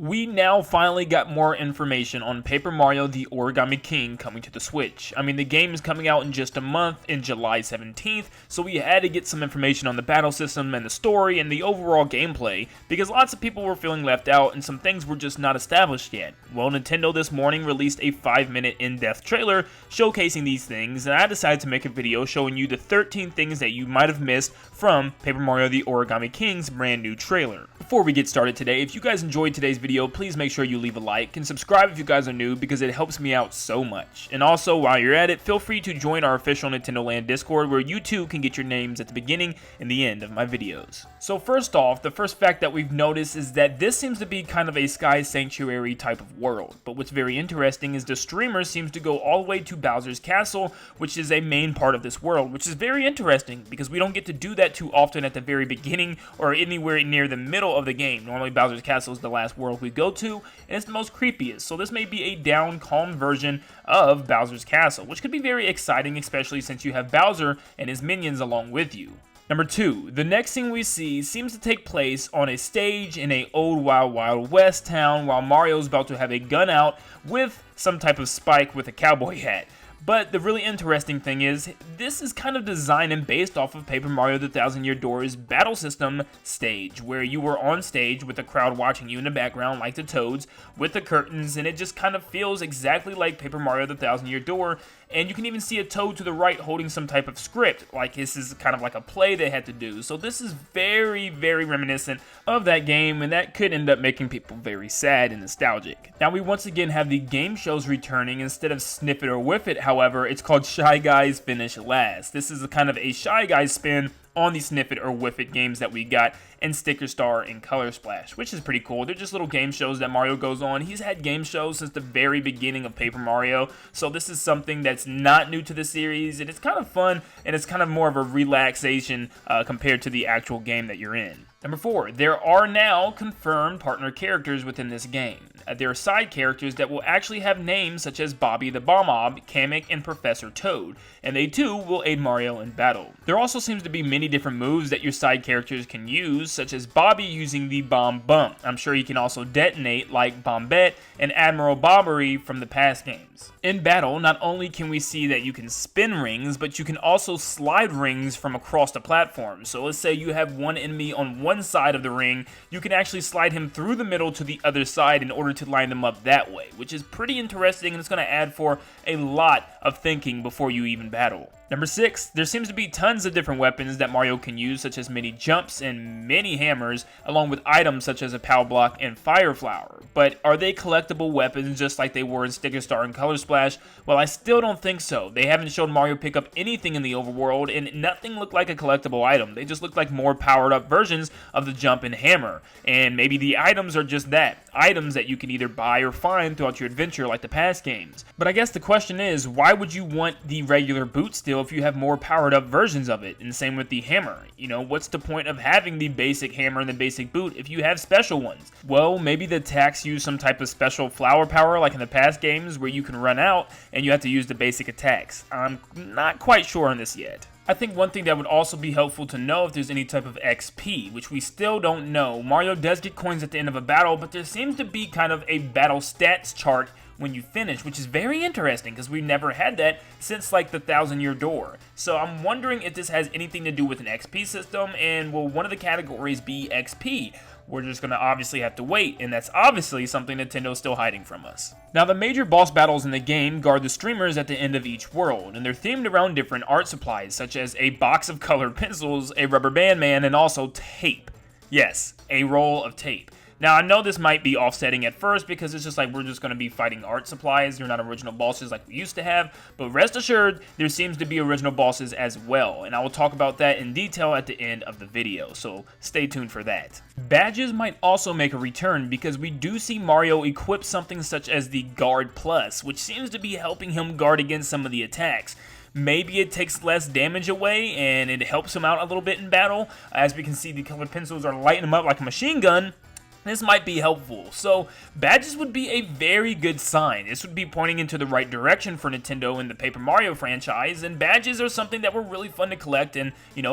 We now finally got more information on Paper Mario the Origami King coming to the Switch. I mean, the game is coming out in just a month, in July 17th, so we had to get some information on the battle system and the story and the overall gameplay, because lots of people were feeling left out and some things were just not established yet. Well, Nintendo this morning released a 5-minute in-depth trailer showcasing these things, and I decided to make a video showing you the 13 things that you might have missed from Paper Mario the Origami King's brand new trailer. Before we get started today, if you guys enjoyed today's video, please make sure you leave a like and subscribe if you guys are new because it helps me out so much. And also, while you're at it, feel free to join our official Nintendo Land Discord where you too can get your names at the beginning and the end of my videos. So first off, the first fact that we've noticed is that this seems to be kind of a Sky Sanctuary type of world. But what's very interesting is the streamer seems to go all the way to Bowser's Castle, which is a main part of this world, which is very interesting because we don't get to do that too often at the very beginning or anywhere near the middle of the game. Normally Bowser's Castle is the last world we go to, and it's the most creepiest, so this may be a down, calm version of Bowser's Castle, which could be very exciting, especially since you have Bowser and his minions along with you. Number 2, the next thing we see seems to take place on a stage in a old Wild Wild West town while Mario's about to have a gun out with some type of spike with a cowboy hat. But the really interesting thing is, this is kind of designed and based off of Paper Mario the Thousand Year Door's battle system stage, where you were on stage with the crowd watching you in the background like the Toads, with the curtains, and it just kind of feels exactly like Paper Mario the Thousand Year Door, and you can even see a Toad to the right holding some type of script, like this is kind of like a play they had to do. So this is very, very reminiscent of that game, and that could end up making people very sad and nostalgic. Now we once again have the game shows returning. Instead of Sniff It or Whiff It, however, it's called Shy Guys Finish Last. This is a kind of a Shy Guys spin on the Sniff It or Whiff It games that we got in Sticker Star and Color Splash, which is pretty cool. They're just little game shows that Mario goes on. He's had game shows since the very beginning of Paper Mario, so this is something that's not new to the series, and it's kind of fun, and it's kind of more of a relaxation compared to the actual game that you're in. Number 4, there are now confirmed partner characters within this game. There are side characters that will actually have names such as Bobby the Bomb-Ob, Kamek, and Professor Toad, and they too will aid Mario in battle. There also seems to be many different moves that your side characters can use, such as Bobby using the Bomb Bump. I'm sure he can also detonate like Bombette and Admiral Bobbery from the past games. In battle, not only can we see that you can spin rings, but you can also slide rings from across the platform. So let's say you have one enemy on one side of the ring, you can actually slide him through the middle to the other side in order to line them up that way, which is pretty interesting, and it's going to add for a lot of thinking before you even battle. Number 6, there seems to be tons of different weapons that Mario can use, such as many jumps and many hammers, along with items such as a Pow Block and Fire Flower. But are they collectible weapons just like they were in Sticker Star and Color Splash? Well, I still don't think so. They haven't shown Mario pick up anything in the overworld, and nothing looked like a collectible item. They just look like more powered up versions of the jump and hammer. And maybe the items are just that, items that you can either buy or find throughout your adventure like the past games. But I guess the question is, why would you want the regular boot still if you have more powered up versions of it? And same with the hammer. You know, what's the point of having the basic hammer and the basic boot if you have special ones? Well, maybe the attacks use some type of special flower power like in the past games where you can run out and you have to use the basic attacks. I'm not quite sure on this yet. I think one thing that would also be helpful to know if there's any type of XP, which we still don't know. Mario does get coins at the end of a battle, but there seems to be kind of a battle stats chart when you finish, which is very interesting because we've never had that since like the Thousand Year Door. So I'm wondering if this has anything to do with an XP system, and will one of the categories be XP? We're just going to obviously have to wait, and that's obviously something Nintendo's still hiding from us. Now, the major boss battles in the game guard the streamers at the end of each world, and they're themed around different art supplies, such as a box of colored pencils, a rubber band man, and also tape. Yes, a roll of tape. Now, I know this might be offsetting at first because it's just like we're just going to be fighting art supplies. They're not original bosses like we used to have, but rest assured, there seems to be original bosses as well, and I will talk about that in detail at the end of the video, so stay tuned for that. Badges might also make a return because we do see Mario equip something such as the Guard Plus, which seems to be helping him guard against some of the attacks. Maybe it takes less damage away and it helps him out a little bit in battle. As we can see, the colored pencils are lighting him up like a machine gun. this might be helpful. So badges would be a very good sign. This would be pointing into the right direction for Nintendo in the Paper Mario franchise, and badges are something that were really fun to collect and,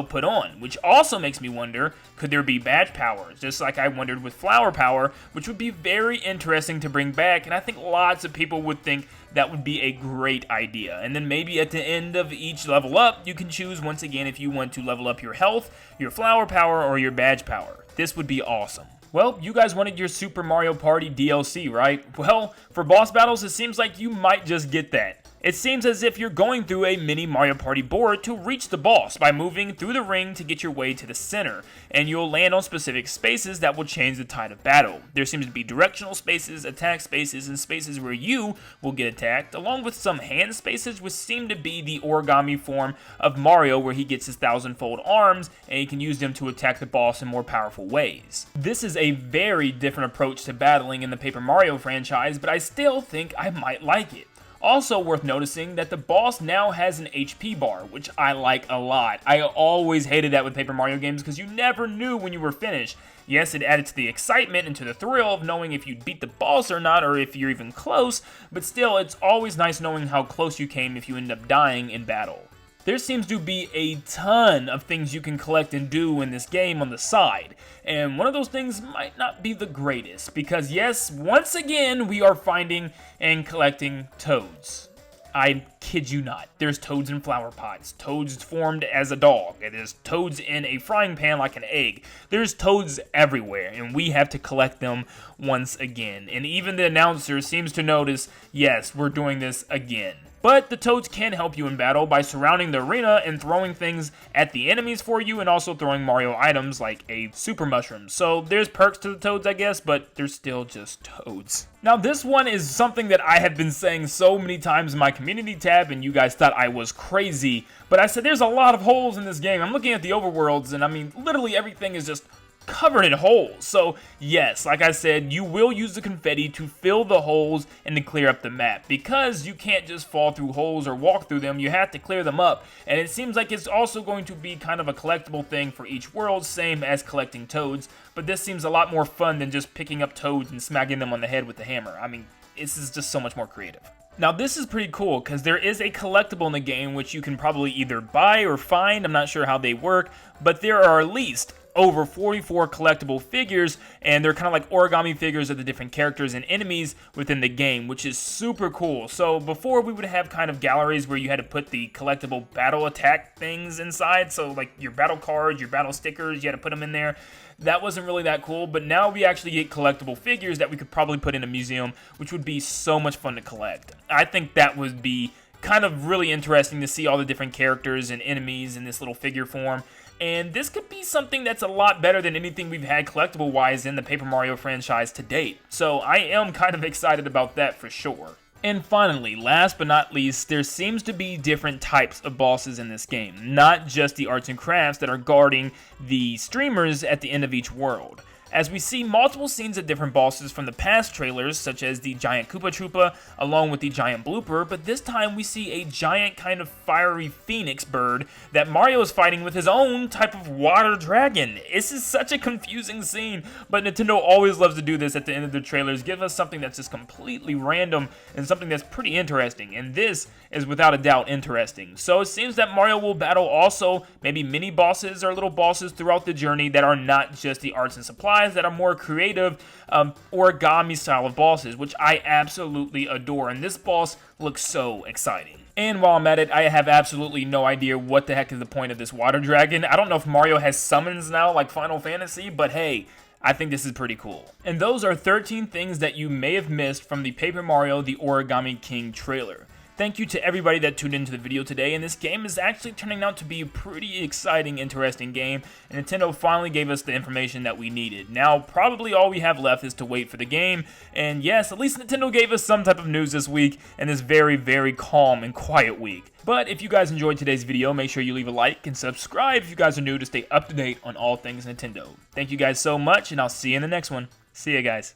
put on, which also makes me wonder, could there be badge powers, just like I wondered with flower power, which would be very interesting to bring back, and I think lots of people would think that would be a great idea. And then maybe at the end of each level up, you can choose once again if you want to level up your health, your flower power, or your badge power. This would be awesome. Well, you guys wanted your Super Mario Party DLC, right? Well, for boss battles, it seems like you might just get that. It seems as if you're going through a mini Mario Party board to reach the boss by moving through the ring to get your way to the center, and you'll land on specific spaces that will change the tide of battle. There seems to be directional spaces, attack spaces, and spaces where you will get attacked, along with some hand spaces which seem to be the origami form of Mario where he gets his 1,000-fold arms and he can use them to attack the boss in more powerful ways. This is a very different approach to battling in the Paper Mario franchise, but I still think I might like it. Also worth noticing that the boss now has an HP bar, which I like a lot. I always hated that with Paper Mario games because you never knew when you were finished. Yes, it added to the excitement and to the thrill of knowing if you'd beat the boss or not, or if you're even close, but still, it's always nice knowing how close you came if you end up dying in battle. There seems to be a ton of things you can collect and do in this game on the side, and one of those things might not be the greatest, because yes, once again, we are finding and collecting toads. I kid you not. There's toads in flower pots, toads formed as a dog, and there's toads in a frying pan like an egg. There's toads everywhere, and we have to collect them once again. And even the announcer seems to notice, yes, we're doing this again. But the toads can help you in battle by surrounding the arena and throwing things at the enemies for you, and also throwing Mario items like a super mushroom. So there's perks to the toads, I guess, but they're still just toads. Now this one is something that I have been saying so many times in my community tab, and you guys thought I was crazy, but I said there's a lot of holes in this game. I'm looking at the overworlds, and I mean, literally everything is just covered in holes. So yes, like I said, you will use the confetti to fill the holes and to clear up the map, because you can't just fall through holes or walk through them. You have to clear them up, and it seems like it's also going to be kind of a collectible thing for each world, same as collecting toads, but this seems a lot more fun than just picking up toads and smacking them on the head with the hammer. I mean, this is just so much more creative. Now this is pretty cool because there is a collectible in the game which you can probably either buy or find. I'm not sure how they work, but there are at least over 44 collectible figures, and they're kind of like origami figures of the different characters and enemies within the game, which is super cool. So before, we would have kind of galleries where you had to put the collectible battle attack things inside, so like your battle cards, your battle stickers, you had to put them in there. That wasn't really that cool, but now we actually get collectible figures that we could probably put in a museum, which would be so much fun to collect. I think that would be kind of really interesting to see all the different characters and enemies in this little figure form. And this could be something that's a lot better than anything we've had collectible-wise in the Paper Mario franchise to date. So I am kind of excited about that for sure. And finally, last but not least, there seems to be different types of bosses in this game, not just the arts and crafts that are guarding the streamers at the end of each world. As we see multiple scenes of different bosses from the past trailers, such as the giant Koopa Troopa, along with the giant blooper, but this time we see a giant kind of fiery phoenix bird that Mario is fighting with his own type of water dragon. This is such a confusing scene, but Nintendo always loves to do this at the end of their trailers, give us something that's just completely random and something that's pretty interesting, and this is without a doubt interesting. So it seems that Mario will battle also maybe mini bosses or little bosses throughout the journey that are not just the arts and supplies, that are more creative origami style of bosses, which I absolutely adore, and this boss looks so exciting. And while I'm at it, I have absolutely no idea what the heck is the point of this water dragon. I don't know if Mario has summons now like Final Fantasy, but hey, I think this is pretty cool. And those are 13 things that you may have missed from the Paper Mario the Origami King trailer. Thank you to everybody that tuned into the video today, and this game is actually turning out to be a pretty exciting, interesting game, and Nintendo finally gave us the information that we needed. Now, probably all we have left is to wait for the game, and yes, at least Nintendo gave us some type of news this week, in this very, very calm and quiet week. But if you guys enjoyed today's video, make sure you leave a like and subscribe if you guys are new to stay up to date on all things Nintendo. Thank you guys so much, and I'll see you in the next one. See ya, guys.